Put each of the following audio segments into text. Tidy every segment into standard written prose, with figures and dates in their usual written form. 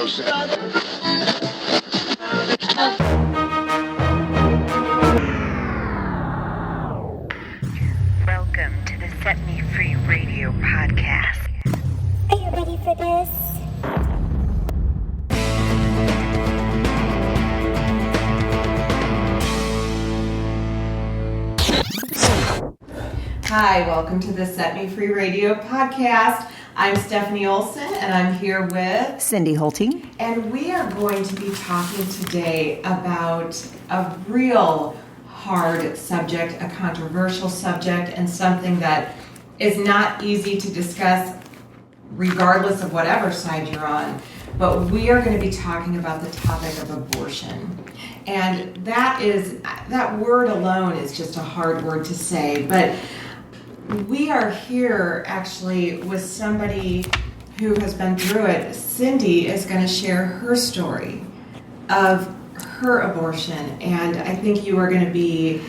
Welcome to the Set Me Free Radio podcast. Are you ready for this? Hi, welcome to the Set Me Free Radio podcast. I'm Stephanie Olson, and I'm here with Cindy Hultine. And we are going to be talking today about a real hard subject, a controversial subject, and something that is not easy to discuss regardless of whatever side you're on. But we are going to be talking about the topic of abortion. And that word alone is just a hard word to say, but we are here actually with somebody who has been through it. Cindy is going to share her story of her abortion, and I think you are going to be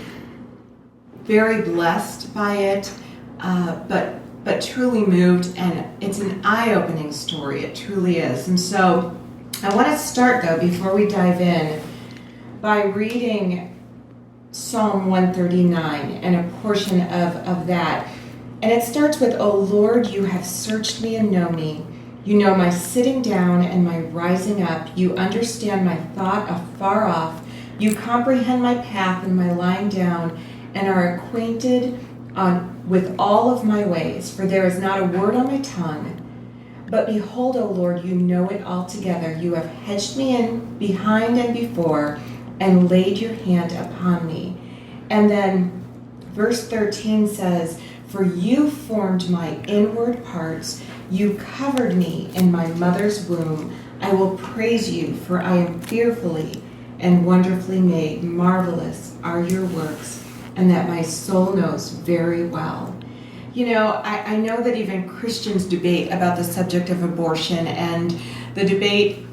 very blessed by it, but truly moved, and it's an eye-opening story. It truly is. And so I want to start, though, before we dive in, by reading Psalm 139 and a portion of that. And it starts with, O Lord, you have searched me and know me. You know my sitting down and my rising up. You understand my thought afar off. You comprehend my path and my lying down, and are acquainted with all of my ways. For there is not a word on my tongue. But behold, O Lord, you know it altogether. You have hedged me in behind and before, and laid your hand upon me. And then verse 13 says, for you formed my inward parts. You covered me in my mother's womb. I will praise you, for I am fearfully and wonderfully made. Marvelous are your works, and that my soul knows very well. You know, I know that even Christians debate about the subject of abortion, and the debate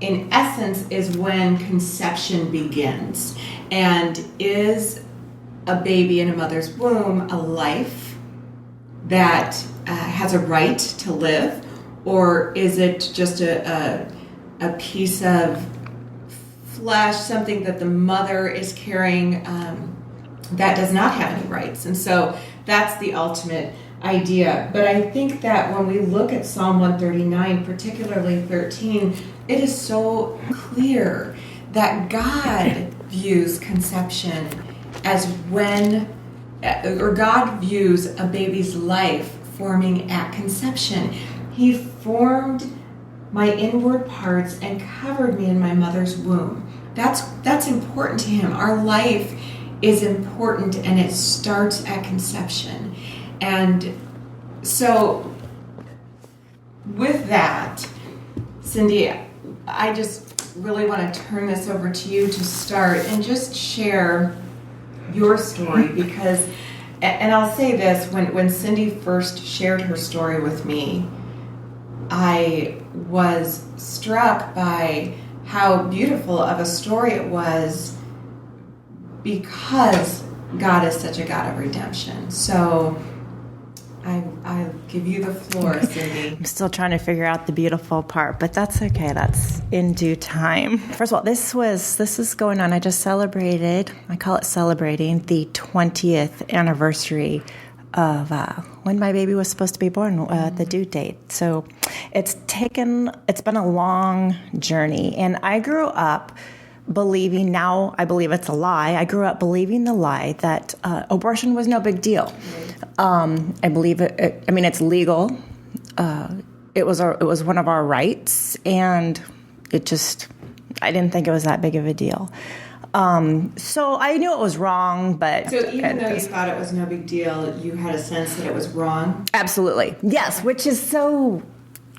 in essence is when conception begins. And is a baby in a mother's womb a life that has a right to live, or is it just a piece of flesh, something that the mother is carrying that does not have any rights? And so that's the ultimate idea. But I think that when we look at Psalm 139, particularly 13, it is so clear that God views conception as God views a baby's life forming at conception. He formed my inward parts and covered me in my mother's womb. That's important to him. Our life is important, and it starts at conception. And so with that, Cindy, I just really want to turn this over to you to start and just share your story, because, and I'll say this, when Cindy first shared her story with me, I was struck by how beautiful of a story it was, because God is such a God of redemption. So I give you the floor, Cindy. I'm still trying to figure out the beautiful part, but that's okay. That's in due time. First of all, this is going on. I just celebrated, I call it celebrating, the 20th anniversary of when my baby was supposed to be born, the due date. So it's been a long journey. And I grew up believing, now I believe it's a lie. I grew up believing the lie that abortion was no big deal. I believe it. I mean, it's legal. It was one of our rights, and I didn't think it was that big of a deal. So I knew it was wrong, but so even though you thought it was no big deal, you had a sense that it was wrong. Absolutely, yes, which is so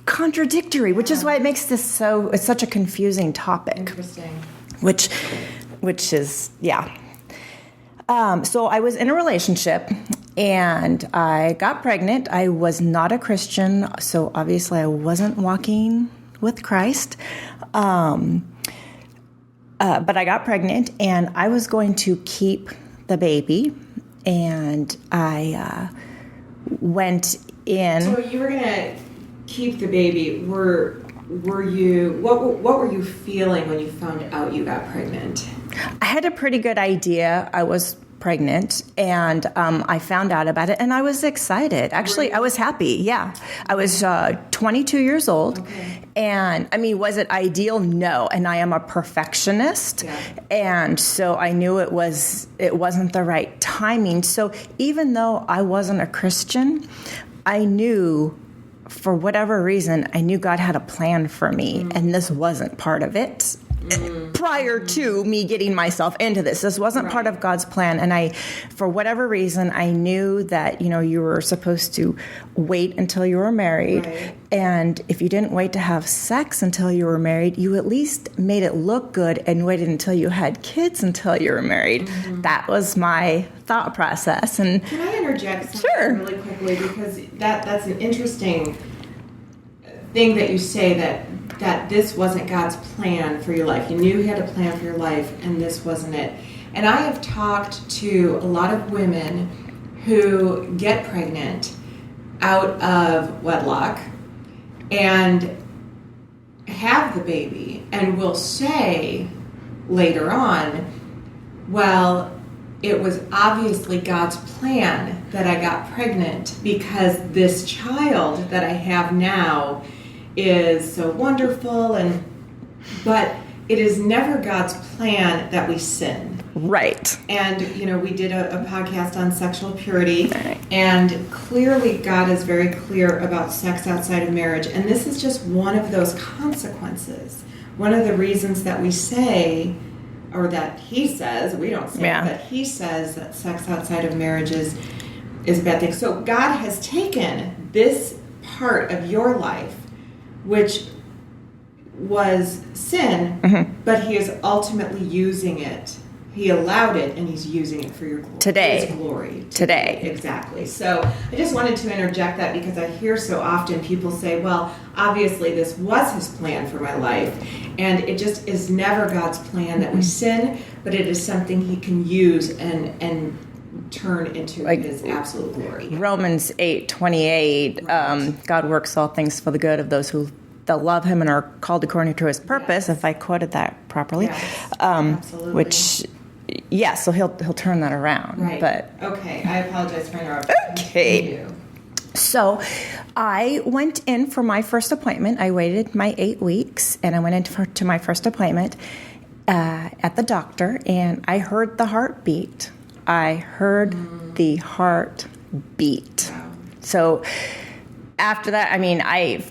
contradictory. Which is why it makes this it's such a confusing topic. Interesting. Which is, yeah. So I was in a relationship, and I got pregnant. I was not a Christian, so obviously I wasn't walking with Christ. But I got pregnant, and I was going to keep the baby, and I went in. So you were going to keep the baby. Were what were you feeling when you found out you got pregnant? I had a pretty good idea I was pregnant, and I found out about it, and I was excited. Actually, I was happy. Yeah. I was 22 years old. Okay. And I mean, was it ideal? No. And I am a perfectionist. Yeah. And so I knew it wasn't the right timing. So even though I wasn't a Christian, I knew, for whatever reason, I knew God had a plan for me, and this wasn't part of it. Prior to me getting myself into this wasn't part of God's plan. And for whatever reason, I knew that, you were supposed to wait until you were married. Right. And if you didn't wait to have sex until you were married, you at least made it look good and waited until you had kids until you were married. Mm-hmm. That was my thought process. And can I interject something really quickly? Because that's an interesting thing that you say, that this wasn't God's plan for your life. You knew He had a plan for your life, and this wasn't it. And I have talked to a lot of women who get pregnant out of wedlock and have the baby, and will say later on, well, it was obviously God's plan that I got pregnant, because this child that I have now is so wonderful, but it is never God's plan that we sin. Right. And, we did a podcast on sexual purity, right. And clearly God is very clear about sex outside of marriage, and this is just one of those consequences. One of the reasons that we say, or that He says, we don't say, but He says that sex outside of marriage is a bad thing. So God has taken this part of your life, which was sin, but He is ultimately using it. He allowed it, and He's using it for your glory. His glory. Today. Exactly. So I just wanted to interject that, because I hear so often people say, well, obviously this was His plan for my life, and it just is never God's plan that we sin, but it is something He can use and turn into His absolute glory. Romans 8:28, God works all things for the good of those who that love Him and are called according to His purpose, if I quoted that properly. Yes, absolutely. Which, so he'll turn that around. Right. But okay, I apologize for interrupting. Okay. So I went in for my first appointment. I waited my 8 weeks, and I went to my first appointment at the doctor, and I heard the heartbeat. I heard the heart beat. Wow. So after that,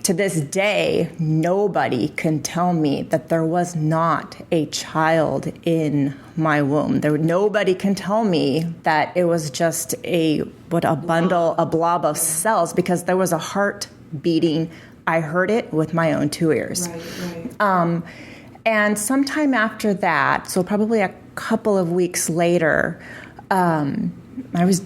to this day, nobody can tell me that there was not a child in my womb. Nobody can tell me that it was just a blob of cells, because there was a heart beating. I heard it with my own 2 ears. Right. And sometime after that, so probably a couple of weeks later, I was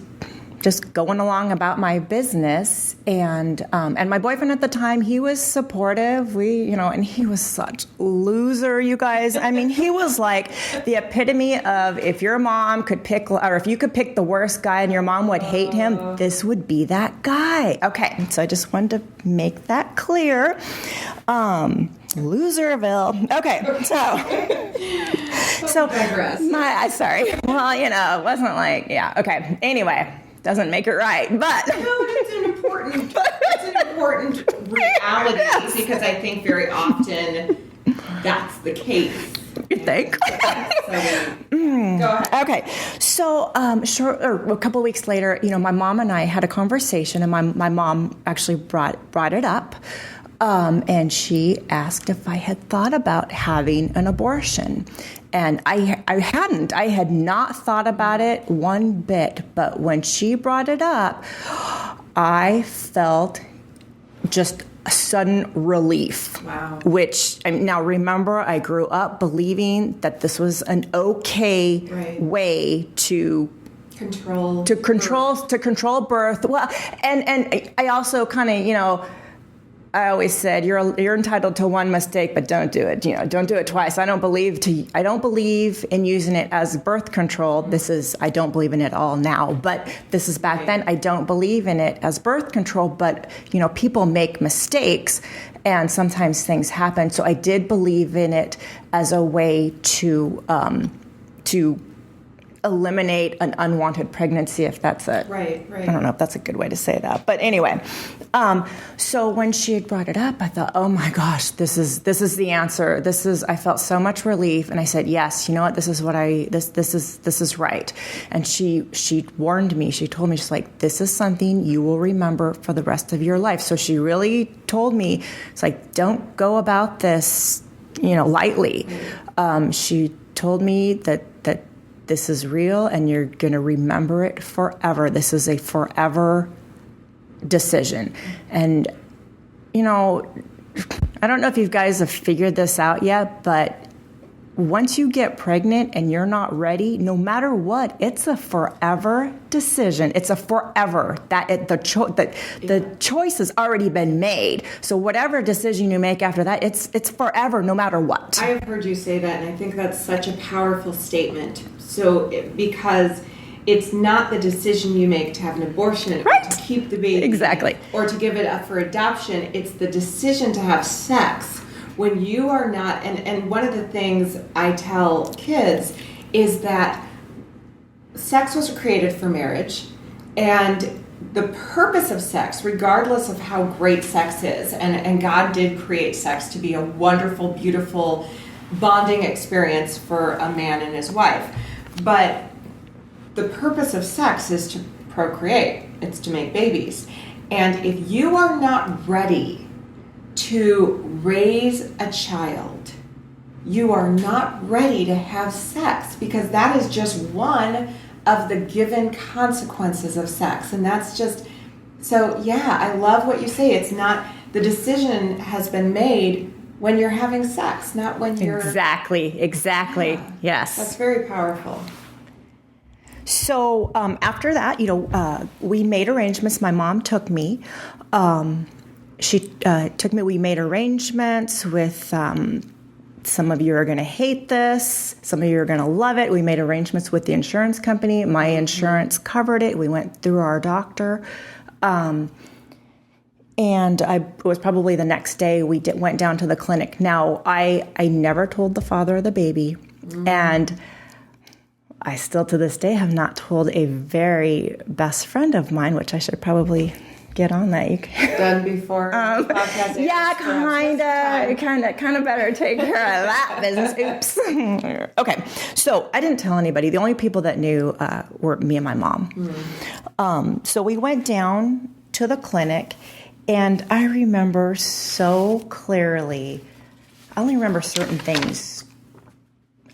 just going along about my business, and my boyfriend at the time, he was supportive. And he was such a loser, you guys. He was like the epitome of, if your mom could pick, or if you could pick the worst guy and your mom would hate him, this would be that guy. Okay, so I just wanted to make that clear. Loserville. Okay, so digress. Sorry. Well, it wasn't like, okay. Anyway, doesn't make it right, but no, it's an important reality, because I think very often that's the case. You think? Go ahead. Okay, so a couple of weeks later, my mom and I had a conversation, and my mom actually brought it up. And she asked if I had thought about having an abortion. And I hadn't. I had not thought about it one bit. But when she brought it up, I felt just a sudden relief. Wow. Which, now remember, I grew up believing that this was an okay way to control birth. Well, and I also kind of, I always said you're entitled to one mistake, but don't do it. Don't do it twice. I don't believe in using it as birth control. I don't believe in it all now, but this is back then. I don't believe in it as birth control, but people make mistakes, And sometimes things happen. So I did believe in it as a way to eliminate an unwanted pregnancy, if that's Right. I don't know if that's a good way to say that. But anyway, so when she had brought it up, I thought, oh my gosh, this is the answer. I felt so much relief. And I said, yes, you know what? This is right. And she warned me. She told me, she's like, this is something you will remember for the rest of your life. So she really told me, it's like, don't go about this, lightly. She told me that this is real and you're going to remember it forever. This is a forever decision. And, I don't know if you guys have figured this out yet, but once you get pregnant and you're not ready, no matter what, it's a forever decision. It's a forever the choice has already been made. So whatever decision you make after that, it's forever, no matter what. I have heard you say that, and I think that's such a powerful statement. Because it's not the decision you make to have an abortion, right, or to keep the baby, exactly, or to give it up for adoption. It's the decision to have sex when you are not. And one of the things I tell kids is that sex was created for marriage, and the purpose of sex, regardless of how great sex is, and God did create sex to be a wonderful, beautiful bonding experience for a man and his wife. But the purpose of sex is to procreate. It's to make babies. And if you are not ready to raise a child, you are not ready to have sex, because that is just one of the given consequences of sex. And that's just, so yeah, I love what you say. It's not, the decision has been made when you're having sex, not when you're... Exactly. Yeah. Yes. That's very powerful. So after that, we made arrangements. My mom took me. She took me. We made arrangements with... some of you are going to hate this. Some of you are going to love it. We made arrangements with the insurance company. My insurance covered it. We went through our doctor. And it was probably the next day we went down to the clinic. Now, I never told the father of the baby. And I still to this day have not told a very best friend of mine, which I should probably get on that. You Done before the podcast. Yeah, kind of better take care of that business. Oops. Okay, so I didn't tell anybody. The only people that knew were me and my mom. So we went down to the clinic, and I remember so clearly. I only remember certain things,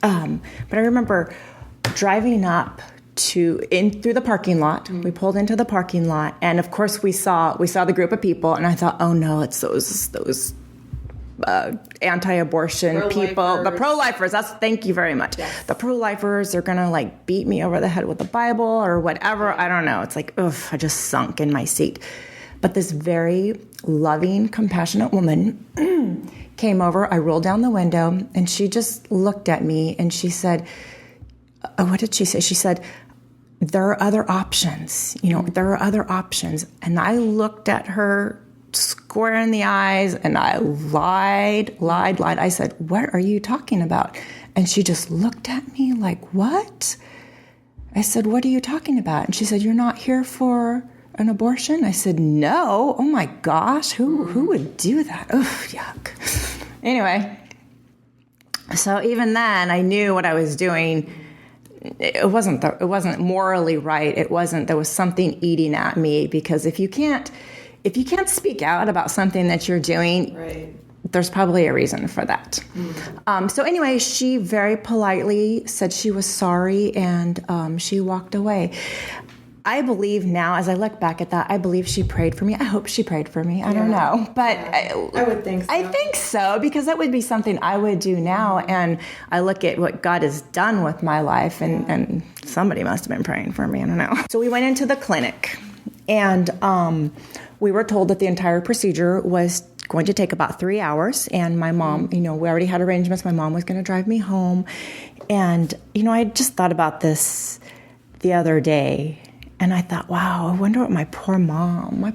but I remember driving up through the parking lot. We pulled into the parking lot, and of course we saw the group of people, and I thought, oh no, it's those anti-abortion people, the pro-lifers. Thank you very much. Yes. The pro-lifers are gonna beat me over the head with the Bible or whatever. I don't know. It's I just sunk in my seat. But this very loving, compassionate woman came over. I rolled down the window, and she just looked at me, and she said, what did she say? She said, there are other options. There are other options. And I looked at her square in the eyes, and I lied. I said, what are you talking about? And she just looked at me like, what? I said, what are you talking about? And she said, you're not here for an abortion? I said, no. Oh my gosh, who would do that? Oh, yuck. Anyway, so even then I knew what I was doing. It wasn't morally right. There was something eating at me, because if you can't speak out about something that you're doing, right, there's probably a reason for that. So anyway, she very politely said she was sorry, and she walked away. I believe now, as I look back at that, I believe she prayed for me. I hope she prayed for me. I don't know. But I would think so. I think so, because that would be something I would do now. And I look at what God has done with my life, and somebody must have been praying for me. I don't know. So we went into the clinic, and we were told that the entire procedure was going to take about 3 hours. And my mom, we already had arrangements. My mom was going to drive me home. And, I just thought about this the other day. And I thought, wow, I wonder what my poor mom, I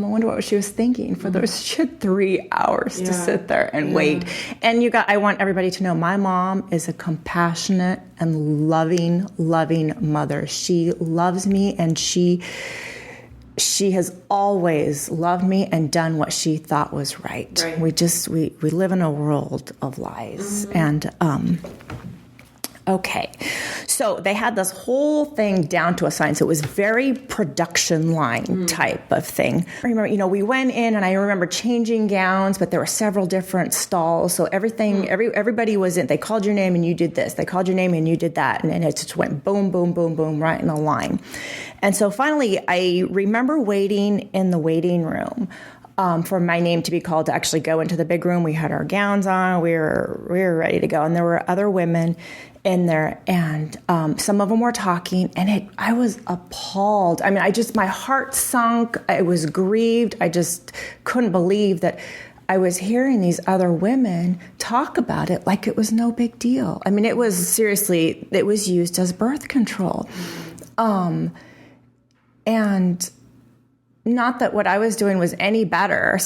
wonder what she was thinking for those, she had 3 hours to sit there and wait. And I want everybody to know my mom is a compassionate and loving mother. She loves me, and she has always loved me and done what she thought was right. We live in a world of lies. And, okay. So they had this whole thing down to a science. It was very production line type of thing. I remember, we went in, and I remember changing gowns, but there were several different stalls. So everybody was in. They called your name and you did this. They called your name and you did that. And it just went boom, boom, boom, boom, right in a line. And so finally, I remember waiting in the waiting room for my name to be called to actually go into the big room. We had our gowns on. We were ready to go. And there were other women in there, and some of them were talking, and I was appalled. I mean, my heart sunk. I was grieved. I just couldn't believe that I was hearing these other women talk about it like it was no big deal. I mean, it was used as birth control. And not that what I was doing was any better.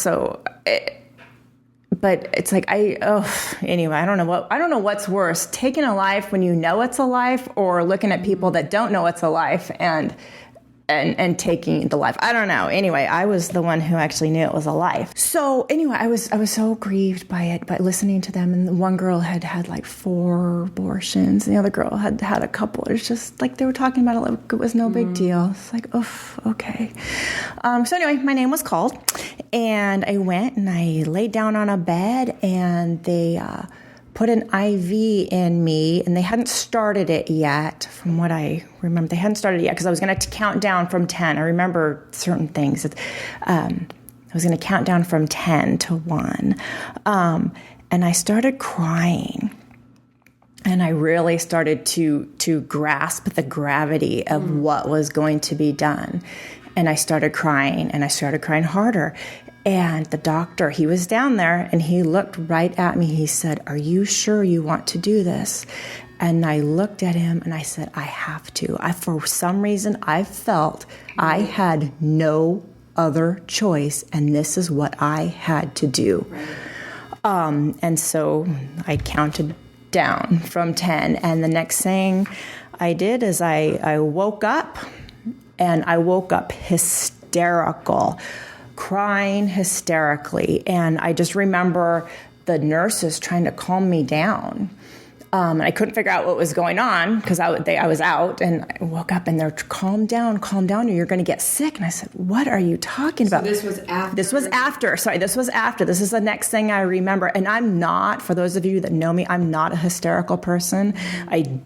But it's like, anyway, I don't know what's worse, taking a life when you know it's a life, or looking at people that don't know it's a life and taking the life. I don't know. Anyway, I was the one who actually knew it was a life. So anyway, I was so grieved by it, by listening to them. And one girl had like 4 abortions, and the other girl had a couple. It was just like they were talking about it like it was no big deal. It's like, okay. So anyway, my name was called, and I went and I laid down on a bed, and they put an IV in me, and they hadn't started it yet. From what I remember, they hadn't started it yet because I was going to count down from 10. I remember certain things. I was going to count down from 10 to 1. And I started crying. And I really started to grasp the gravity of what was going to be done. And I started crying, and I started crying harder. And the doctor, he was down there, and he looked right at me. He said, "Are you sure you want to do this?" And I looked at him, and I said, "I have to." For some reason, I felt I had no other choice, and this is what I had to do. Right. And so I counted down from 10, and the next thing I did is I woke up, and I woke up hysterical, crying hysterically. And I just remember the nurses trying to calm me down. And I couldn't figure out what was going on because I was out, and I woke up, and they're calm down, or you're going to get sick. And I said, "What are you talking about?" So this was after? This was after. Sorry, this was after. This is the next thing I remember. And I'm not, for those of you that know me, I'm not a hysterical person. I'm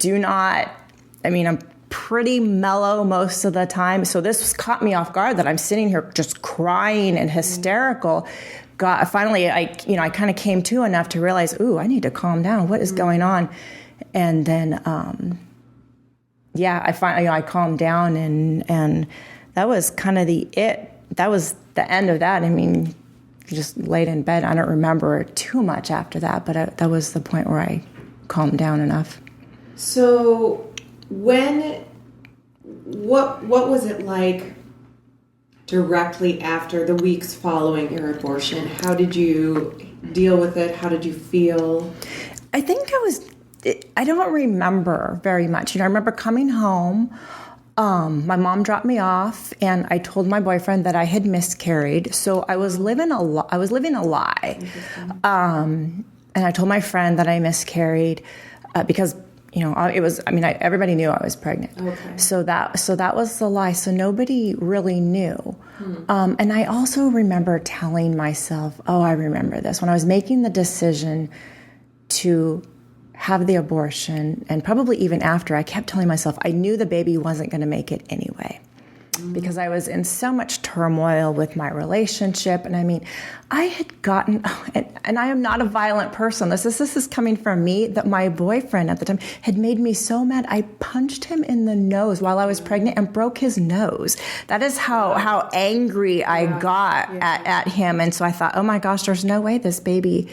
pretty mellow most of the time. So this caught me off guard that I'm sitting here just crying and hysterical. Finally, I kind of came to enough to realize, I need to calm down. What is going on? And then, I calmed down, and that was kind of that was the end of that. I mean, just laid in bed. I don't remember too much after that, but that was the point where I calmed down enough. So what was it like directly after the weeks following your abortion? How did you deal with it? How did you feel? I think I don't remember very much. I remember coming home. My mom dropped me off, and I told my boyfriend that I had miscarried. So I was living a lie. And I told my friend that I miscarried because it was. I mean, everybody knew I was pregnant. Okay. So that was the lie. So nobody really knew. And I also remember telling myself, I remember this when I was making the decision to have the abortion, and probably even after, I kept telling myself I knew the baby wasn't going to make it anyway. Because I was in so much turmoil with my relationship. And I mean, I had gotten, and I am not a violent person. This is coming from me, that my boyfriend at the time had made me so mad. I punched him in the nose while I was pregnant and broke his nose. That is how angry I got at him. And so I thought, oh my gosh, there's no way this baby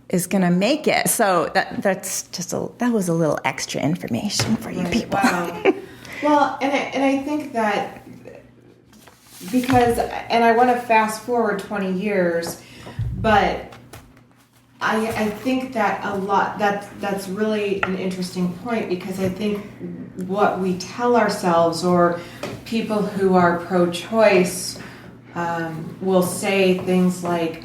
is going to make it. So that was a little extra information for you people. Wow. Well, and I think that because, and I want to fast forward 20 years, but I think that a lot, that's really an interesting point, because I think what we tell ourselves, or people who are pro-choice will say things like,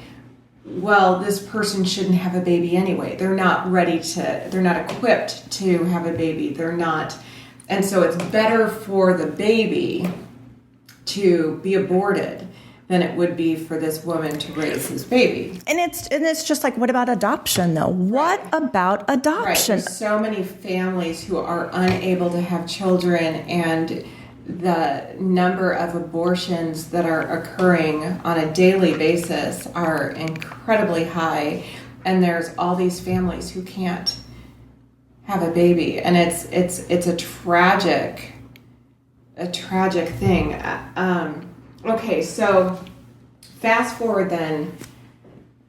well, this person shouldn't have a baby anyway. They're not they're not equipped to have a baby. They're not. And so it's better for the baby to be aborted than it would be for this woman to raise his baby. And it's just like, what about adoption, though? What about adoption? Right. There's so many families who are unable to have children, and the number of abortions that are occurring on a daily basis are incredibly high. And there's all these families who can't have a baby, and it's a tragic thing. Okay, so fast forward then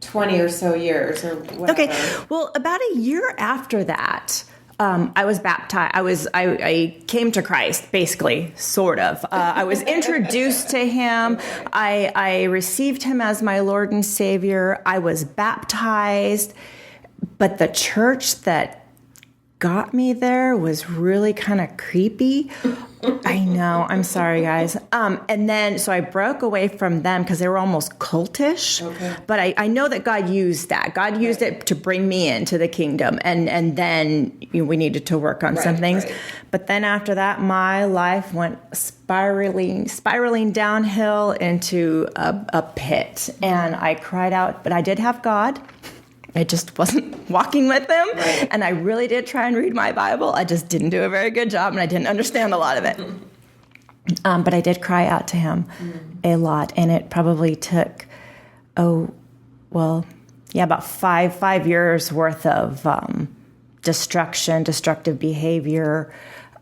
20 or so years or whatever. Okay, well, about a year after that, I was baptized. I came to Christ, basically, sort of. I was introduced to him. I received him as my Lord and Savior. I was baptized. But the church that got me there was really kind of creepy. I know. I'm sorry, guys. And then, so I broke away from them because they were almost cultish. Okay. But I know that God used that. God used it to bring me into the kingdom. And then we needed to work on some things. Right. But then after that, my life went spiraling downhill into a pit. And I cried out, but I did have God. I just wasn't walking with him. Right. And I really did try and read my Bible. I just didn't do a very good job, and I didn't understand a lot of it. But I did cry out to him a lot, and it probably took, about five years worth of destructive behavior,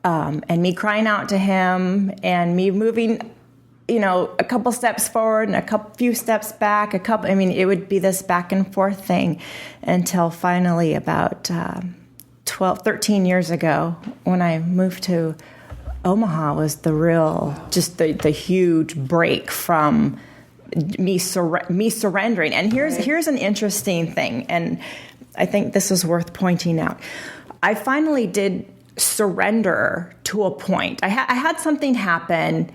and me crying out to him, and me moving a couple steps forward and few steps back, it would be this back and forth thing until finally about 13 years ago, when I moved to Omaha, was the real, just the huge break from me surrendering. And here's an interesting thing, and I think this is worth pointing out. I finally did surrender to a point. I had something happen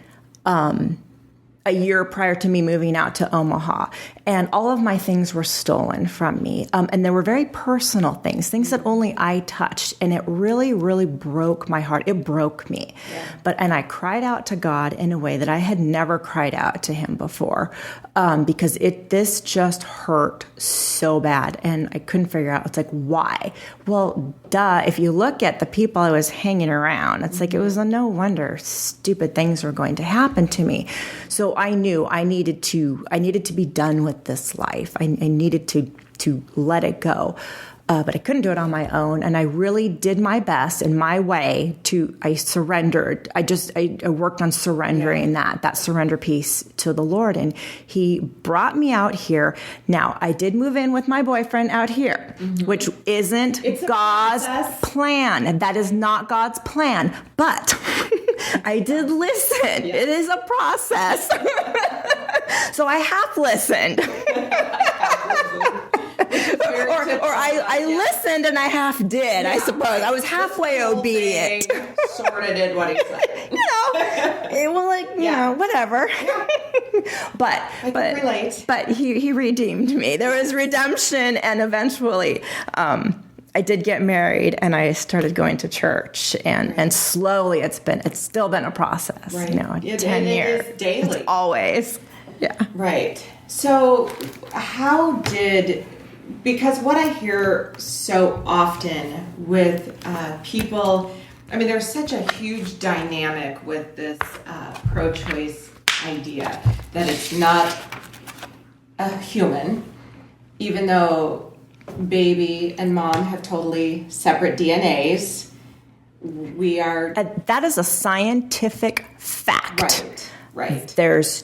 a year prior to me moving out to Omaha, and all of my things were stolen from me. And there were very personal things that only I touched, and it really, really broke my heart. It broke me. Yeah. And I cried out to God in a way that I had never cried out to him before, because this just hurt so bad, and I couldn't figure out, it's like, why? Well, duh, if you look at the people I was hanging around, it's like, it was no wonder stupid things were going to happen to me. So I knew I needed to be done with this life. I needed to let it go. But I couldn't do it on my own. And I really did my best in my way I surrendered. I worked on surrendering that surrender piece to the Lord. And he brought me out here. Now, I did move in with my boyfriend out here, which isn't God's plan. And that is not God's plan. But I did listen. Yes. It is a process. So I half listened. Or I listened and I half did, I suppose. I was halfway obedient. Sort of did what he said. Whatever. But I can relate. But he redeemed me. There was redemption, and eventually I did get married, and I started going to church, and slowly it's still been a process. Right. 10 years. It is daily. It's always. Yeah. Right. So because what I hear so often with people, there's such a huge dynamic with this pro-choice idea that it's not a human, even though baby and mom have totally separate DNAs. We are... that is a scientific fact. Right. There's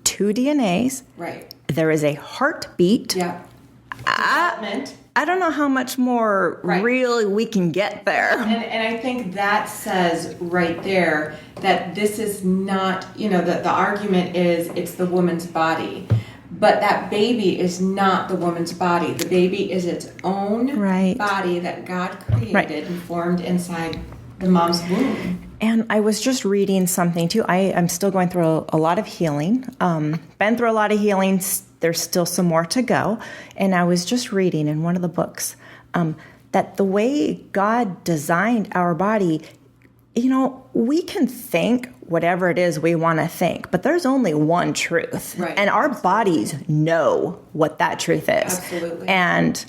2 DNAs. Right. There is a heartbeat. Yeah. I don't know how much more really we can get there. And I think that says right there that this is not, the argument is it's the woman's body. But that baby is not the woman's body. The baby is its own body that God created and formed inside the mom's womb. And I was just reading something too. I'm still going through a lot of healing. Been through a lot of healing. There's still some more to go. And I was just reading in one of the books that the way God designed our body, we can think whatever it is we want to think, but there's only one truth. Right. And our bodies know what that truth is. Absolutely. And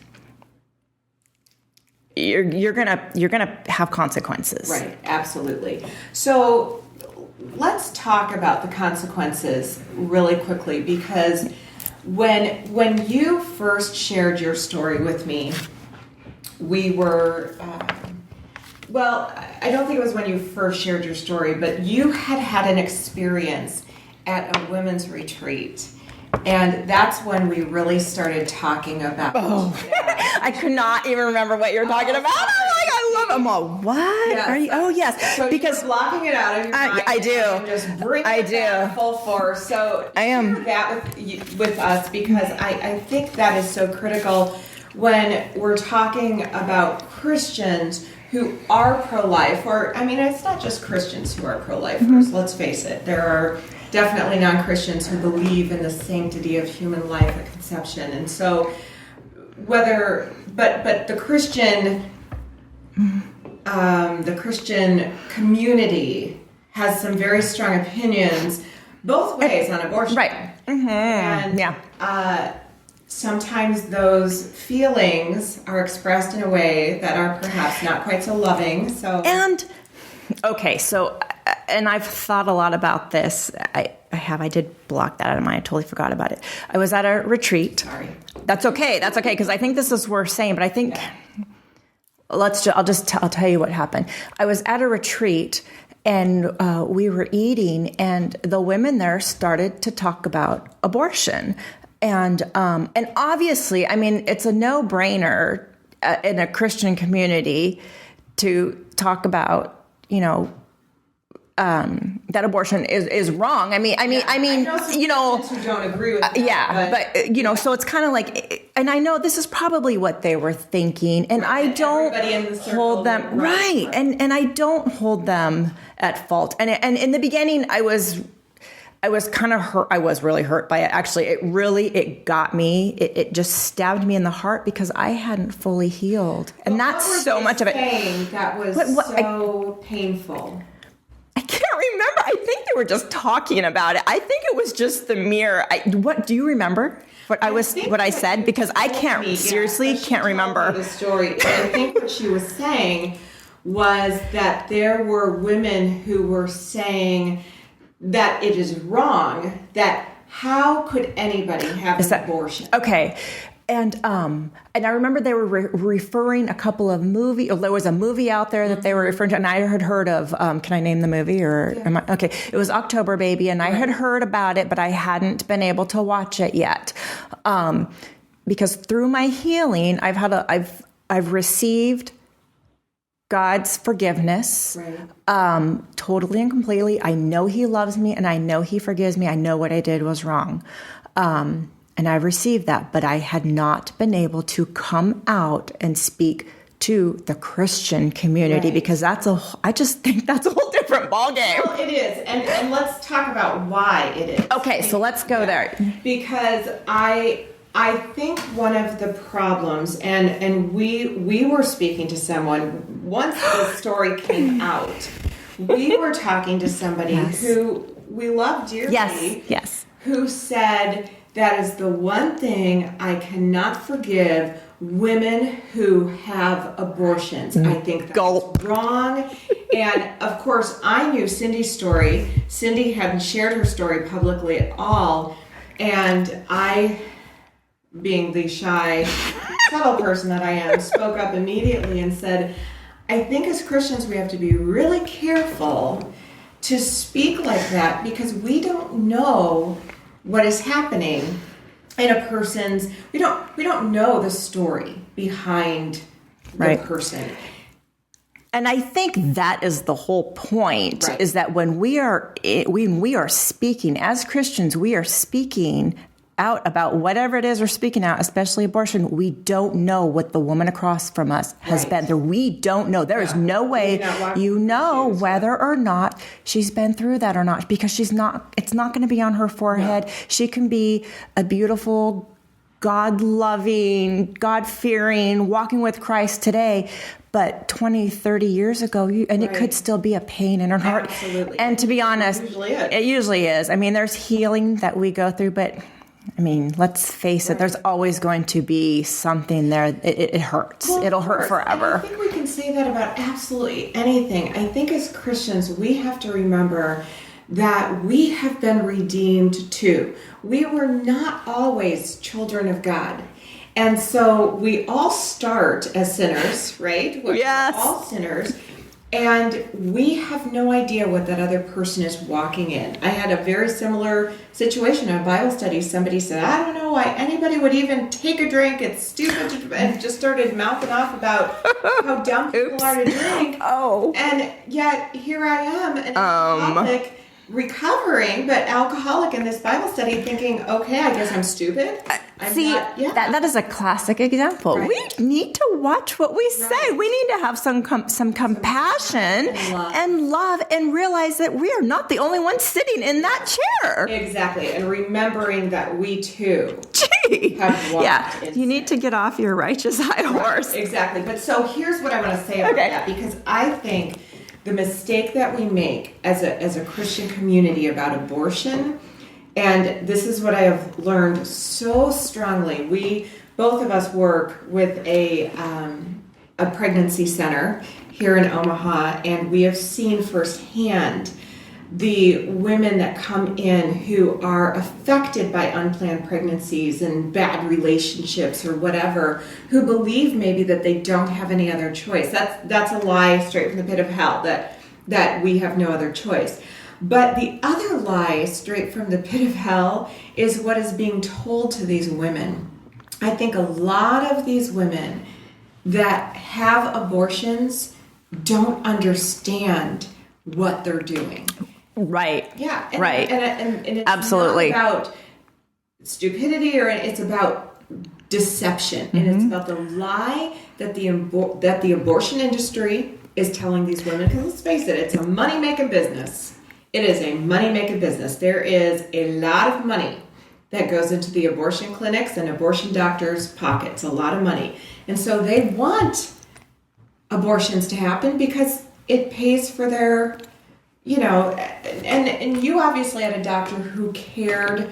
you're gonna have consequences. Right, absolutely. So let's talk about the consequences really quickly, because when you first shared your story with me, we were I don't think it was when you first shared your story, but you had an experience at a women's retreat. And that's when we really started talking about that. I could not even remember what you're talking about. I love it. I'm all, what? Yes. Are you? Oh, yes. So because you're blocking it out of your mind. I do. And just bring it back full force. So I am. share that with us, because I think that is so critical when we're talking about Christians who are pro-life. It's not just Christians who are pro-lifers. Let's face it. There are definitely non-Christians who believe in the sanctity of human life at conception. And so but the Christian community has some very strong opinions both ways on abortion. Right. Mm-hmm. And sometimes those feelings are expressed in a way that are perhaps not quite so loving. And I've thought a lot about this. I did block that out of mind. I totally forgot about it. I was at a retreat. Sorry. That's okay, because I think this is worth saying, but I think I'll tell you what happened. I was at a retreat and we were eating, and the women there started to talk about abortion. And obviously, it's a no-brainer in a Christian community to talk about, that abortion is wrong. I know who don't agree with that. but so it's kind of like, and I know this is probably what they were thinking, and I don't hold them right, and I don't hold them at fault. And in the beginning, I was kind of hurt. I was really hurt by it. Actually, it got me. It just stabbed me in the heart because I hadn't fully healed, and that's so much of it. That was so painful. I can't remember. I think they were just talking about it. I think it was just the mirror. What do you remember? What I said? Because I can't remember the story. And I think what she was saying was that there were women who were saying that it is wrong, that how could anybody have an abortion? Okay. And I remember they were referring a couple of movies, or there was a movie out there that they were referring to, and I had heard of, can I name the movie, or am I, okay, it was October Baby, and I had heard about it, but I hadn't been able to watch it yet. Because through my healing, I've received God's forgiveness, totally and completely. I know He loves me, and I know He forgives me. I know what I did was wrong. And I've received that, but I had not been able to come out and speak to the Christian community because I just think that's a whole different ballgame. Well, it is. And let's talk about why it is. Okay, so let's go there. Because I think one of the problems, and we were speaking to someone, once the story came out, we were talking to somebody who we love dearly. Yes. Who said, that is the one thing I cannot forgive women who have abortions. I think that's wrong. And of course, I knew Cindy's story. Cindy hadn't shared her story publicly at all. And I, being the shy, subtle person that I am, spoke up immediately and said, I think as Christians we have to be really careful to speak like that, because we don't know what is happening in a person's, we don't know the story. behind the Right. person. And I think that is the whole point, Right. is that when we are speaking, as Christians, we are speaking out about whatever it is we're speaking out, especially abortion. We don't know what the woman across from us has Right. been through. We don't know. There is no way you know whether or not she's been through that or not, because it's not going to be on her forehead. No. She can be a beautiful, God-loving, God-fearing, walking with Christ today, but 20, 30 years ago, it Right. could still be a pain in her heart. Absolutely. And to be honest, It usually is. I mean, there's healing that we go through, but I mean, let's face it, there's always going to be something there. It hurts. Well, It'll of hurt course. forever. And I think we can say that about absolutely anything. I think as Christians, we have to remember that we have been redeemed too. We were not always children of God. And so we all start as sinners, right? We're Yes. all sinners. And we have no idea what that other person is walking in. I had a very similar situation in a Bible study. Somebody said, I don't know why anybody would even take a drink. It's stupid. And just started mouthing off about how dumb people are to drink. Oh. And yet here I am, an alcoholic, recovering, but alcoholic in this Bible study thinking, okay, I guess I'm stupid. That is a classic example. Right. We need to watch what we say. We need to have some compassion and love and realize that we are not the only ones sitting in that chair. Exactly. And remembering that we too Gee. have walked in You need to get off your righteous high horse. Exactly. But so here's what I want to say about that, because I think the mistake that we make as a Christian community about abortion, and this is what I have learned so strongly. We, both of us, work with a pregnancy center here in Omaha, and we have seen firsthand the women that come in who are affected by unplanned pregnancies and bad relationships or whatever, who believe maybe that they don't have any other choice. That's a lie straight from the pit of hell, that we have no other choice. But the other lie straight from the pit of hell is what is being told to these women. I think a lot of these women that have abortions don't understand what they're doing. Right. Yeah. Right. And it's Absolutely. not about stupidity, or it's about deception. And it's about the lie that the abortion industry is telling these women. Because let's face it, it's a money-making business. It is a money-making business. There is a lot of money that goes into the abortion clinics and abortion doctors' pockets. A lot of money. And so they want abortions to happen because it pays for their... and you obviously had a doctor who cared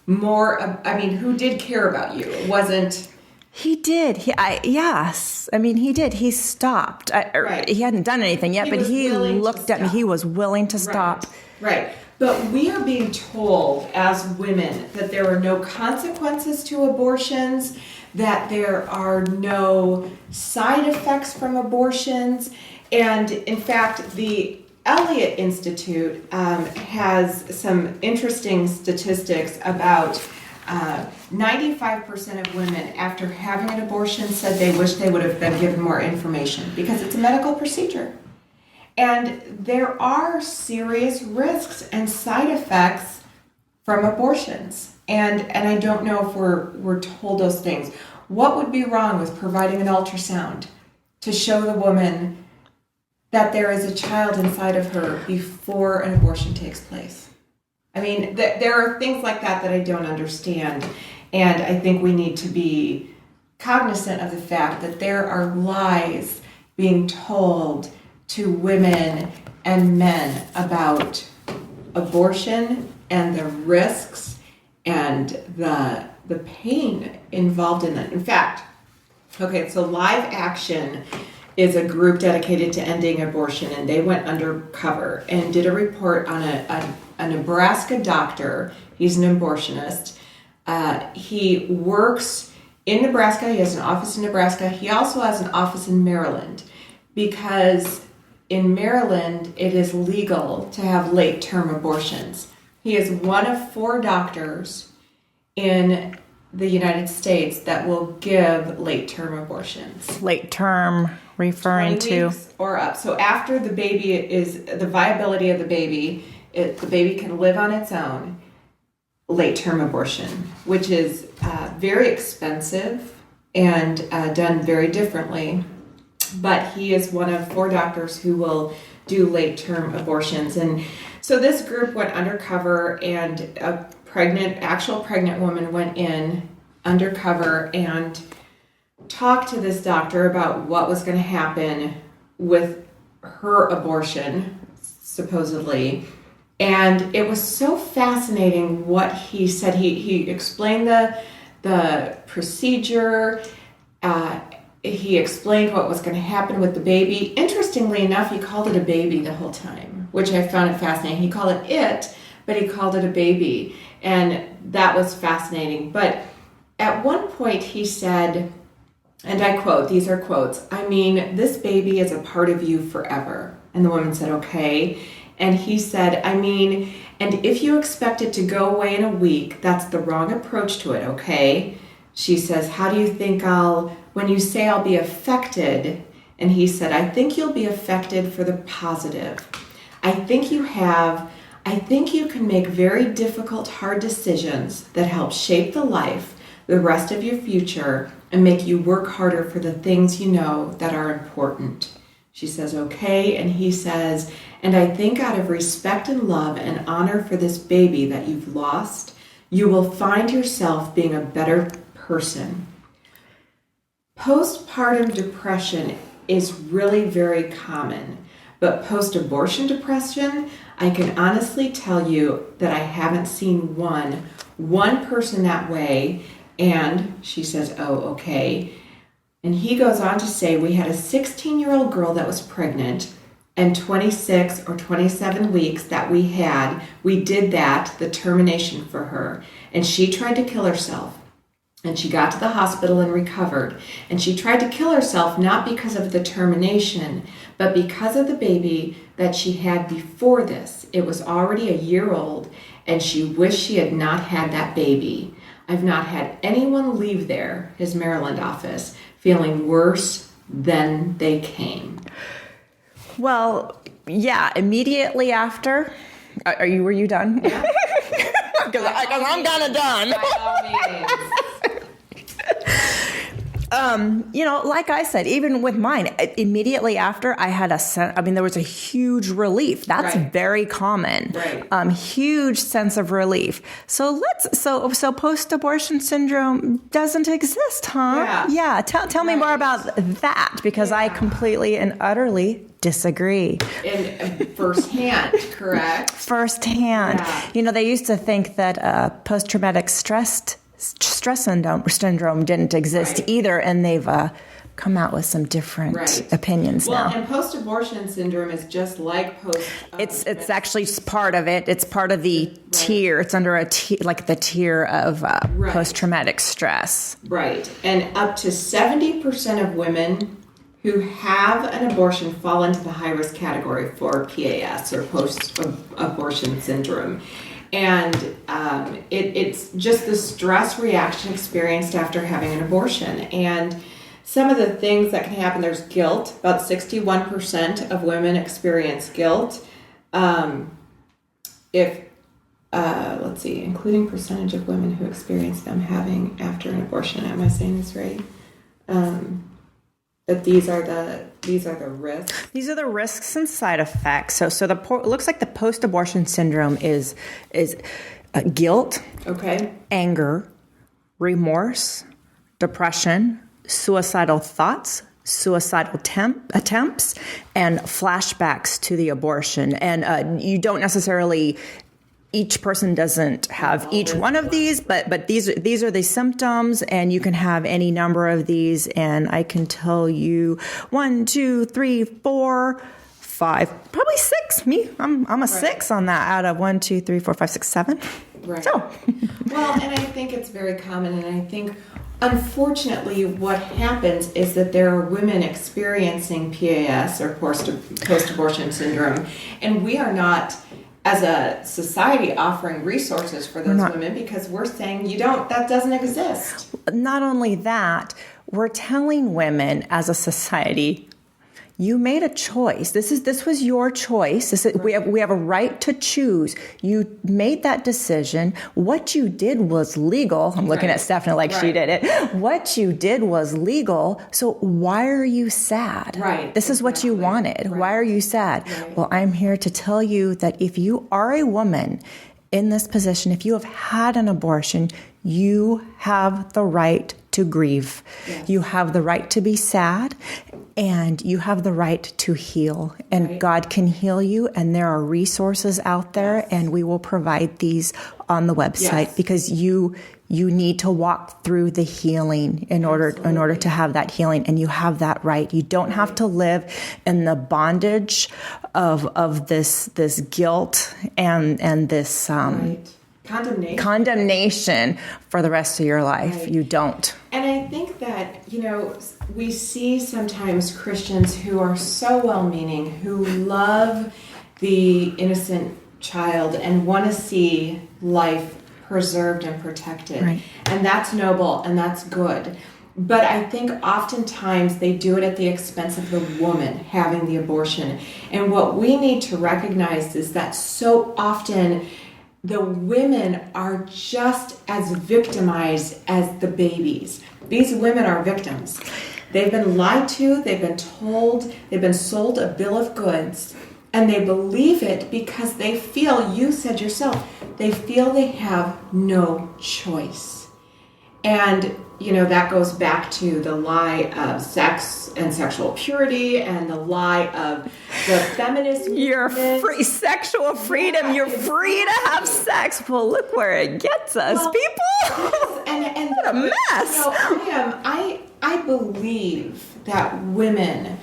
more. Who did care about you. It wasn't. He did. Yes. I mean, he did. He stopped. Right. He hadn't done anything yet, He but was he willing to looked at me. stop. He was willing to stop. Right. But we are being told as women that there are no consequences to abortions, that there are no side effects from abortions, and in fact, the Elliott Institute has some interesting statistics about 95% of women after having an abortion said they wish they would have been given more information because it's a medical procedure. And there are serious risks and side effects from abortions. And I don't know if we're told those things. What would be wrong with providing an ultrasound to show the woman that there is a child inside of her before an abortion takes place? I mean, there are things like that I don't understand. And I think we need to be cognizant of the fact that there are lies being told to women and men about abortion and the risks and the pain involved in it. In fact, so Live Action is a group dedicated to ending abortion, and they went undercover and did a report on a Nebraska doctor. He's an abortionist. He works in Nebraska. He has an office in Nebraska. He also has an office in Maryland, because in Maryland it is legal to have late-term abortions. He is one of 4 doctors in the United States that will give late-term abortions. Late term referring 20 to. weeks or up. So after the baby is the viability of the baby, the baby can live on its own. Late-term abortion, which is very expensive and done very differently. But he is one of 4 doctors who will do late-term abortions. And so this group went undercover, and a actual pregnant woman went in undercover and talked to this doctor about what was going to happen with her abortion, supposedly. And it was so fascinating what he said. He explained the procedure. He explained what was going to happen with the baby. Interestingly enough, he called it a baby the whole time, which I found it fascinating. He called it, but he called it a baby. And that was fascinating. But at one point he said, and I quote, these are quotes, "I mean, this baby is a part of you forever." And the woman said, "Okay." And he said, "I mean, and if you expect it to go away in a week, that's the wrong approach to it, okay?" She says, "How do you think when you say I'll be affected?" And he said, "I think you'll be affected for the positive. I think you can make very difficult, hard decisions that help shape the life, the rest of your future, and make you work harder for the things you know that are important." She says, "Okay." And he says, "And I think out of respect and love and honor for this baby that you've lost, you will find yourself being a better person." Postpartum depression is really very common, but post-abortion depression, I can honestly tell you that I haven't seen one person that way. And she says, "Oh, okay." And he goes on to say, "We had a 16-year-old girl that was pregnant, and 26 or 27 weeks that we did the termination for her. And she tried to kill herself. And she got to the hospital and recovered. And she tried to kill herself not because of the termination, but because of the baby that she had before this. It was already a year old, and she wished she had not had that baby. I've not had anyone leave there," his Maryland office, "feeling worse than they came." Well, yeah, immediately after. Were you done? Yeah. Because I'm kind of done. By all means. Like I said, even with mine, immediately after I had there was a huge relief. That's Right. very common. Right. Huge sense of relief. So post-abortion syndrome doesn't exist, huh? Yeah. Tell me more about that, because I completely and utterly disagree. And firsthand, correct? Firsthand. Yeah. They used to think that post-traumatic stress syndrome didn't exist either, and they've come out with some different opinions now. Well, and post-abortion syndrome is just like post. It's actually part of it. It's part of the tier. It's under the tier of post-traumatic stress. Right, and up to 70% of women who have an abortion fall into the high-risk category for PAS, or post-abortion syndrome. And it's just the stress reaction experienced after having an abortion. And some of the things that can happen, there's guilt. About 61% of women experience guilt. Including percentage of women who experience them having after an abortion. Am I saying this right? That these are the risks. These are the risks and side effects. So it looks like the post-abortion syndrome is guilt, anger, remorse, depression, suicidal thoughts, suicidal attempts, and flashbacks to the abortion. And you don't necessarily. Each person doesn't have each one of these, but these are the symptoms, and you can have any number of these. And I can tell you 1, 2, 3, 4, 5, probably 6. I'm a 6 on that out of 1, 2, 3, 4, 5, 6, 7. Right. So, well, and I think it's very common, and I think unfortunately what happens is that there are women experiencing PAS or post-abortion syndrome, and we are not as a society offering resources for those women, because we're saying that doesn't exist. Not only that, we're telling women as a society, you made a choice. This was your choice. We have a right to choose. You made that decision. What you did was legal. I'm looking at Stephanie like she did it. What you did was legal. So why are you sad? Right. This is what you wanted. Right. Why are you sad? Right. Well, I'm here to tell you that if you are a woman in this position, if you have had an abortion, you have the right to grieve. Yes. You have the right to be sad, and you have the right to heal. And God can heal you, and there are resources out there, and we will provide these on the website because you need to walk through the healing in order to have that healing, and you have that right. You don't have to live in the bondage of this guilt and this condemnation for the rest of your life. Right. You don't. And I think that, we see sometimes Christians who are so well-meaning, who love the innocent child and want to see life preserved and protected. Right. And that's noble and that's good. But I think oftentimes they do it at the expense of the woman having the abortion. And what we need to recognize is that so often the women are just as victimized as the babies. These women are victims. They've been lied to, they've been told, they've been sold a bill of goods, and they believe it because they feel, you said yourself, they feel they have no choice. And, that goes back to the lie of sex and sexual purity and the lie of the feminist movement. You're free, sexual freedom. Yeah, you're free to have sex. Well, look where it gets us, people. And what a mess. I believe that women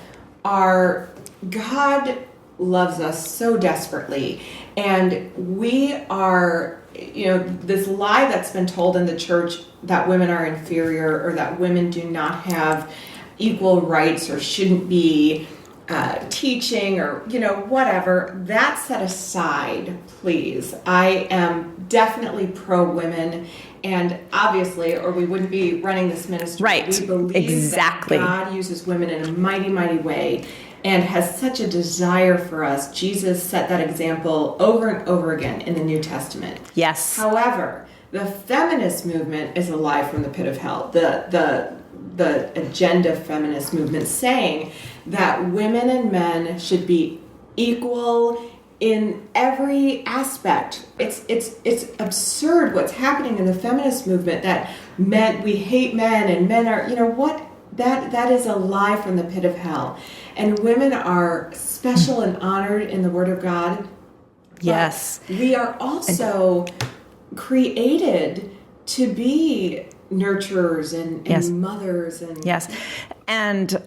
God loves us so desperately. And we are, this lie that's been told in the church that women are inferior or that women do not have equal rights or shouldn't be teaching or, whatever, that set aside, please. I am definitely pro-women, and obviously, or we wouldn't be running this ministry. Right, we believe exactly. that God uses women in a mighty, mighty way and has such a desire for us. Jesus set that example over and over again in the New Testament. Yes. However, the feminist movement is a lie from the pit of hell. The agenda feminist movement saying that women and men should be equal in every aspect. It's absurd what's happening in the feminist movement, that we hate men and men are, that is a lie from the pit of hell. And women are special and honored in the Word of God. Yes. We are also created to be nurturers and mothers. And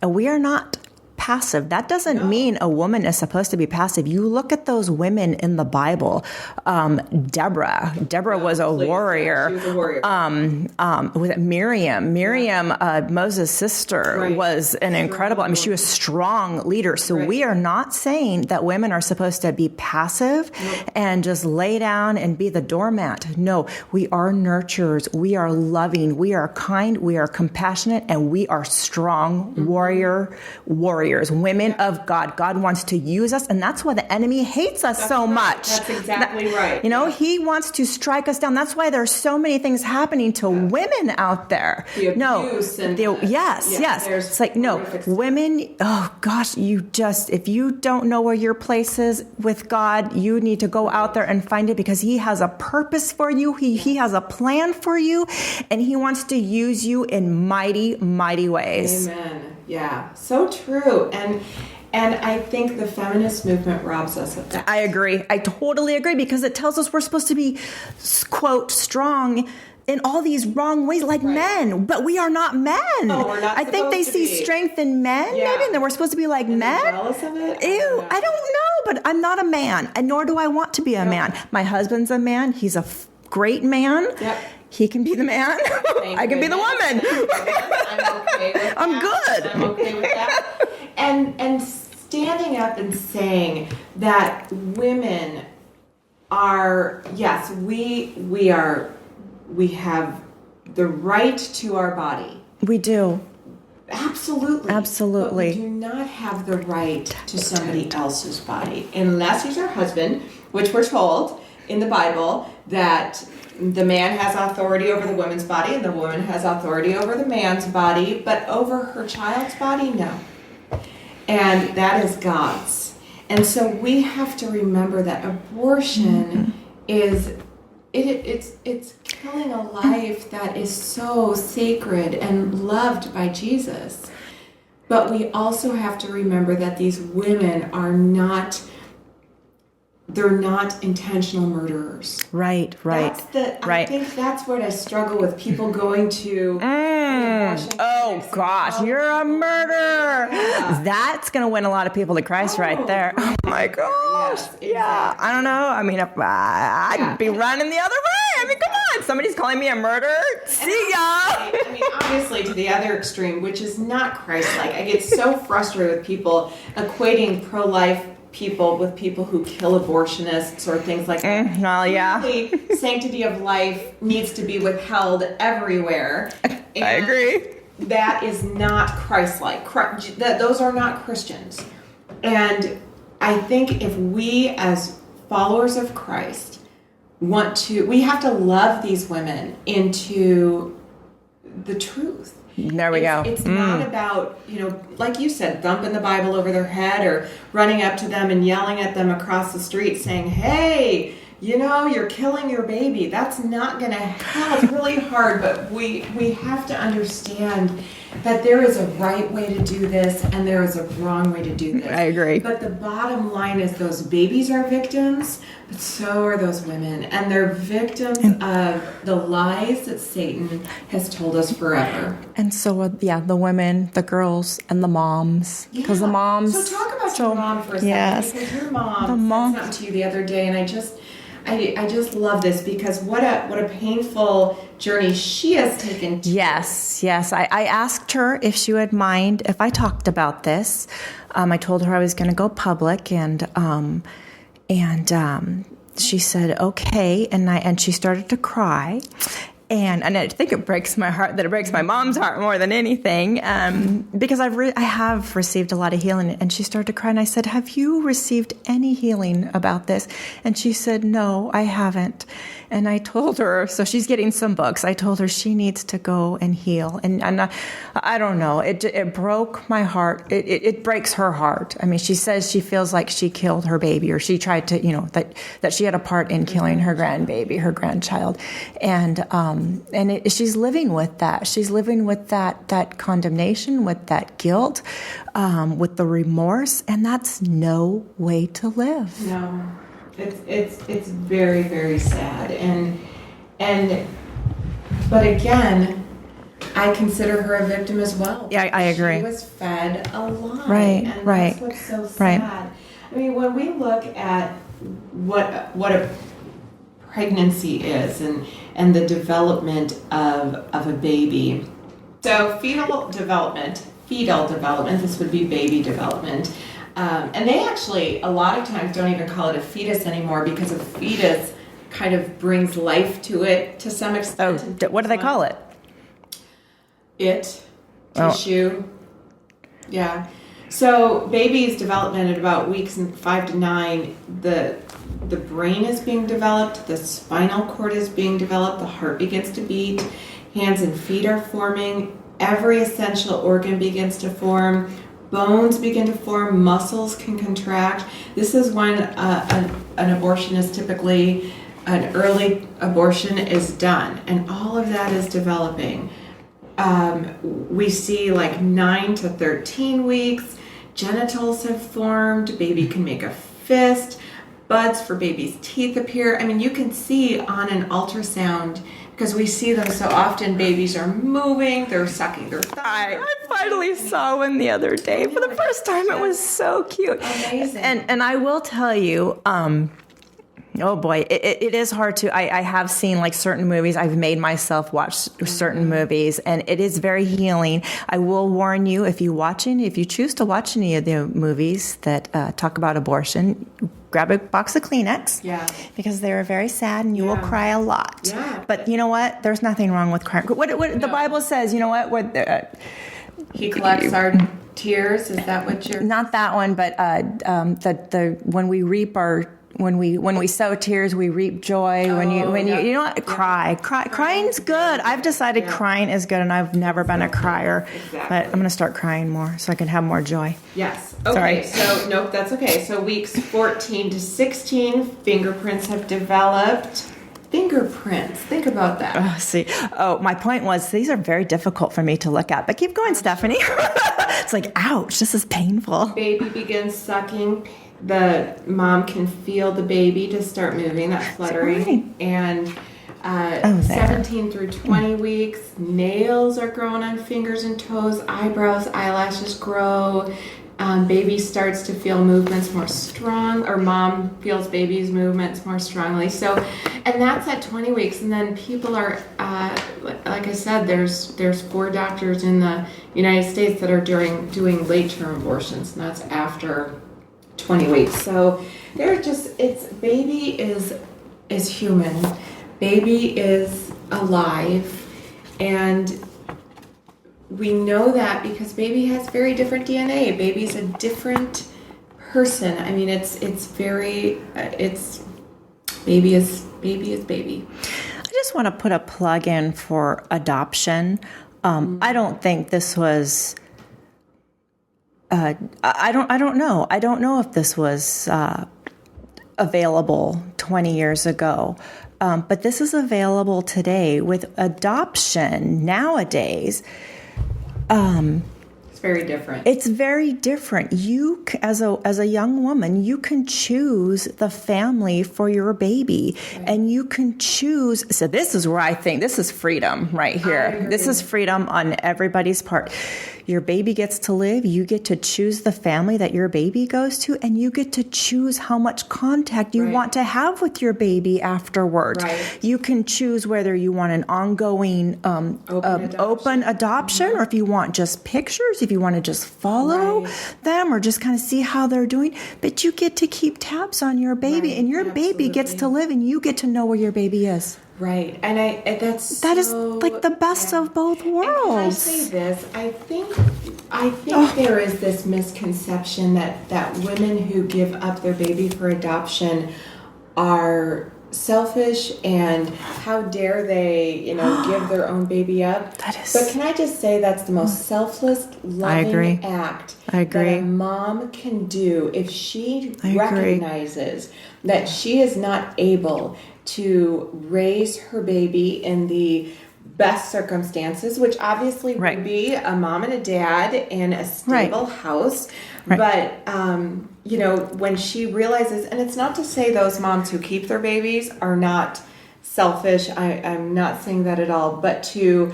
we are not passive. That doesn't mean a woman is supposed to be passive. You look at those women in the Bible. Deborah was a warrior. She was a warrior. Was it Miriam? Moses' sister, was an incredible. She was a strong leader. So we are not saying that women are supposed to be passive and just lay down and be the doormat. No, we are nurturers. We are loving. We are kind. We are compassionate, and we are strong warriors, women of God. God wants to use us, and that's why the enemy hates us so much. That's exactly right. He wants to strike us down. That's why there's so many things happening to women out there. The abuse yes. It's like, women, oh gosh, if you don't know where your place is with God, you need to go out there and find it, because He has a purpose for you. He has a plan for you, and He wants to use you in mighty, mighty ways. Amen. Yeah, so true. And I think the feminist movement robs us of that. I agree. I totally agree, because it tells us we're supposed to be, quote, strong in all these wrong ways, like men, but we are not men. Oh, we're not. I think they see strength in men, maybe, and then we're supposed to be like men. Jealous of it? Ew, I don't know, but I'm not a man, and nor do I want to be a man. My husband's a man. He's a great man. Yep. He can be the man. I can be the woman. I'm okay with that. I'm good. I'm okay with that. And standing up and saying that women are, yes, we have the right to our body. We do. Absolutely. Absolutely. But we do not have the right to somebody else's body unless he's our husband, which we're told in the Bible that the man has authority over the woman's body and the woman has authority over the man's body, but over her child's body, no. And that is God's. And so we have to remember that abortion is it's killing a life that is so sacred and loved by Jesus. But we also have to remember that these women are not intentional murderers. Right. I think that's what I struggle with, people going to Oh gosh, you're a murderer. Yeah. That's going to win a lot of people to Christ right there. Oh my gosh. Yes, exactly. Yeah. I don't know. I mean, I'd be running the other way. I mean, come on. Somebody's calling me a murderer. See ya. I mean, obviously to the other extreme, which is not Christ-like. I get so frustrated with people equating pro-life people with people who kill abortionists or things like that. Well, yeah. Really, sanctity of life needs to be withheld everywhere. I agree. That is not Christ-like. Those are not Christians. And I think if we as followers of Christ we have to love these women into the truth. There we go. It's not about, like you said, thumping the Bible over their head or running up to them and yelling at them across the street saying, hey, you're killing your baby. That's not going to help. It's really hard, but we have to understand that there is a right way to do this and there is a wrong way to do this. I agree. But the bottom line is those babies are victims, but so are those women. And they're victims of the lies that Satan has told us forever. And so, the women, the girls, and the moms. Because the moms... So talk about your mom for a second. Yes. Because your mom said something to you the other day, and I just love this because what a painful journey she has taken. Yes. I asked her if she would mind if I talked about this. I told her I was going to go public, and she said okay, and she started to cry. And I think it breaks my heart that it breaks my mom's heart more than anything, because I have received a lot of healing. And she started to cry, and I said, have you received any healing about this? And she said, no, I haven't. And I told her, so she's getting some books. I told her she needs to go and heal. And I don't know, it broke my heart. It breaks her heart. I mean, she says she feels like she killed her baby, or she tried to, that she had a part in killing her grandbaby, her grandchild. And she's living with that. She's living with that condemnation, with that guilt, with the remorse, and that's no way to live. No, it's very, very sad, but again, I consider her a victim as well. Yeah, I agree. She was fed a lie, right? That's what's so sad. Right. I mean, when we look at what a pregnancy is and the development of a baby. So fetal development, this would be baby development. And they actually, a lot of times, don't even call it a fetus anymore because a fetus kind of brings life to it to some extent. Oh, what do they call it? Tissue. Yeah. So baby's development at about weeks 5 to 9, the brain is being developed, the spinal cord is being developed, the heart begins to beat, hands and feet are forming, every essential organ begins to form, bones begin to form, muscles can contract. This is when an abortion is typically, an early abortion is done, and all of that is developing. We see like 9 to 13 weeks, genitals have formed, baby can make a fist, buds for baby's teeth appear. I mean, you can see on an ultrasound, because we see them so often, babies are moving, they're sucking their thumb. I finally saw one the other day for the first time. It was so cute. Amazing. And I will tell you, Oh boy, it is hard to. I have seen like certain movies. I've made myself watch certain movies, and it is very healing. I will warn you, if you choose to watch any of the movies that talk about abortion, grab a box of Kleenex. Yeah. Because they are very sad, and you will cry a lot. Yeah. But you know what? There's nothing wrong with crying. What the Bible says, you know what? He collects our tears. Is that what you're? Not that one, but the when we reap our. When we sow tears, we reap joy. When you know what? Crying's good. I've decided crying is good, and I've never been a crier. Exactly. But I'm going to start crying more so I can have more joy. Yes. Okay. Sorry. So nope, that's okay. So weeks 14 to 16, fingerprints have developed. Fingerprints. Think about that. My point was these are very difficult for me to look at. But keep going, Stephanie. It's like, ouch, this is painful. Baby begins sucking. The mom can feel the baby to start moving, that fluttering. And 17 through 20 weeks, nails are growing on fingers and toes, eyebrows, eyelashes grow. Baby starts to feel movements more strong, or mom feels baby's movements more strongly. So, and that's at 20 weeks. And then people are, like I said, there's 4 doctors in the United States that are doing late-term abortions, and that's after 20 weeks. So baby is human. Baby is alive, and we know that because baby has very different DNA. Baby's a different person. I mean, baby is baby. I just want to put a plug in for adoption. I don't think this was. I don't know. I don't know if this was available 20 years ago, but this is available today with adoption nowadays. It's very different. It's very different. You, as a young woman, you can choose the family for your baby, and you can choose. So this is where I think this is freedom right here. This is freedom on everybody's part. Your baby gets to live. You get to choose the family that your baby goes to, and you get to choose how much contact you want to have with your baby afterwards. Right. You can choose whether you want an ongoing open adoption, or if you want just pictures, if you want to just follow them or just kind of see how they're doing. But you get to keep tabs on your baby, and your baby gets to live, and you get to know where your baby is. Right, and that is like the best of both worlds. And can I say this? I think there is this misconception that women who give up their baby for adoption are selfish, and how dare they, give their own baby up. But can I just say that's the most selfless, loving act that a mom can do if she recognizes that she is not able to raise her baby in the best circumstances, which obviously would be a mom and a dad in a stable house. But, when she realizes, and it's not to say those moms who keep their babies are not selfish. I'm not saying that at all. But to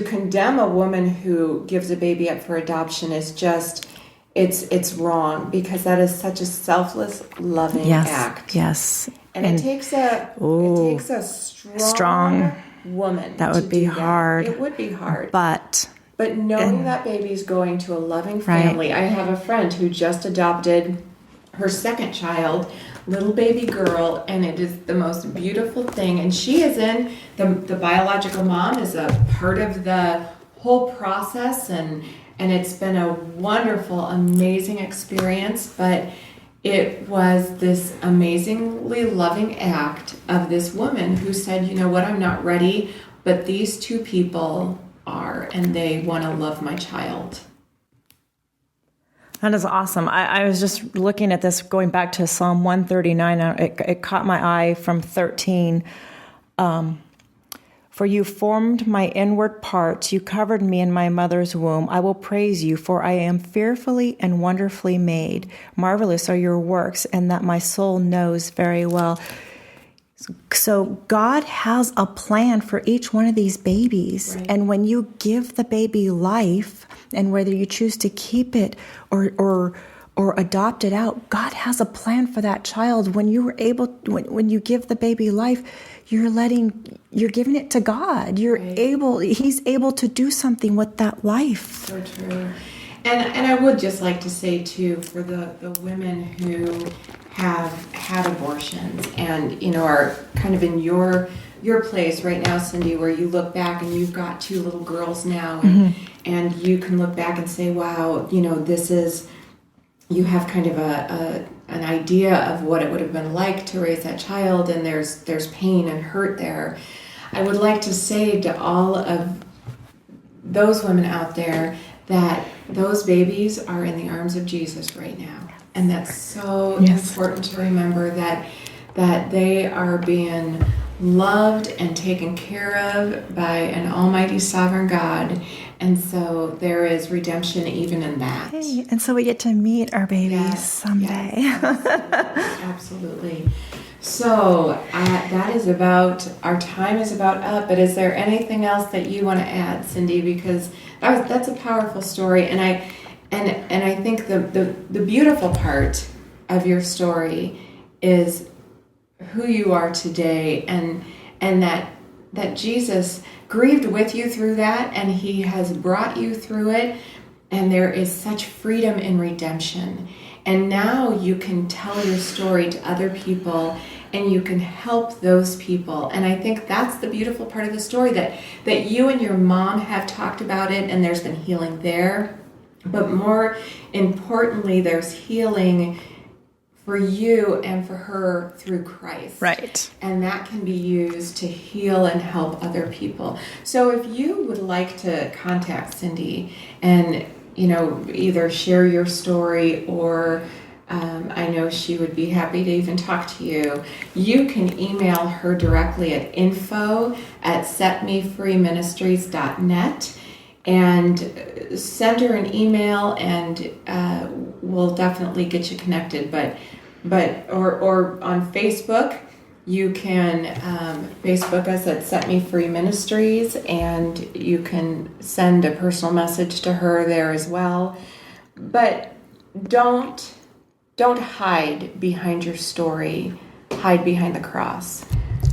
condemn a woman who gives a baby up for adoption is just, it's wrong, because that is such a selfless, loving act. Yes. And it takes a strong woman. That would be hard. It would be hard. But knowing that baby's going to a loving family. I have a friend who just adopted her second child, little baby girl, and it is the most beautiful thing. And she is in, the biological mom is a part of the whole process, and it's been a wonderful, amazing experience. But it was this amazingly loving act of this woman who said, you know what, I'm not ready, but these 2 people are, and they want to love my child. That is awesome. I was just looking at this, going back to Psalm 139. It caught my eye from 13. For you formed my inward parts. You covered me in my mother's womb. I will praise you, for I am fearfully and wonderfully made. Marvelous are your works, and that my soul knows very well. So God has a plan for each one of these babies. Right. And when you give the baby life, and whether you choose to keep it or or adopted out, God has a plan for that child. When you were able, when you give the baby life, you're giving it to God. He's able to do something with that life. So true. And I would just like to say too, for the women who have had abortions and, are kind of in your place right now, Cindy, where you look back and you've got 2 little girls now and you can look back and say, wow, you have kind of an idea of what it would have been like to raise that child, and there's pain and hurt there. I would like to say to all of those women out there that those babies are in the arms of Jesus right now. And that's so important to remember that they are being loved and taken care of by an almighty sovereign God. And so there is redemption even in that. Hey, and so we get to meet our babies someday. Yes, absolutely. So that is our time is about up, but is there anything else that you want to add, Cindy? Because that's a powerful story, and I think the beautiful part of your story is who you are today, and that Jesus grieved with you through that, and he has brought you through it, and there is such freedom in redemption. And now you can tell your story to other people, and you can help those people. And I think that's the beautiful part of the story, that you and your mom have talked about it, and there's been healing there. But more importantly, there's healing for you and for her through Christ. Right. And that can be used to heal and help other people. So if you would like to contact Cindy and, either share your story, or I know she would be happy to even talk to you, you can email her directly at info@setmefreeministries.net and send her an email, and we'll definitely get you connected. Or on Facebook, you can Facebook us at Set Me Free Ministries, and you can send a personal message to her there as well. But don't hide behind your story. Hide behind the cross.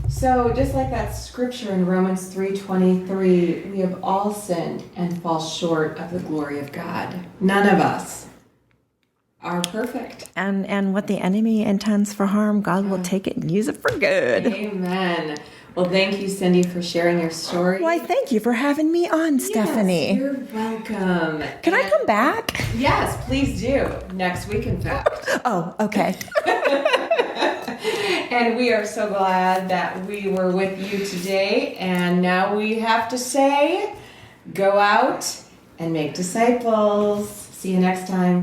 So just like that scripture in Romans 3:23, we have all sinned and fall short of the glory of God. None of us are perfect. And what the enemy intends for harm, God will take it and use it for good. Amen. Well, thank you, Cindy, for sharing your story. Why, thank you for having me on, Stephanie. Yes, you're welcome. Can I come back? Yes, please do. Next week, in fact. Oh, okay. And we are so glad that we were with you today. And now we have to say, go out and make disciples. See you next time.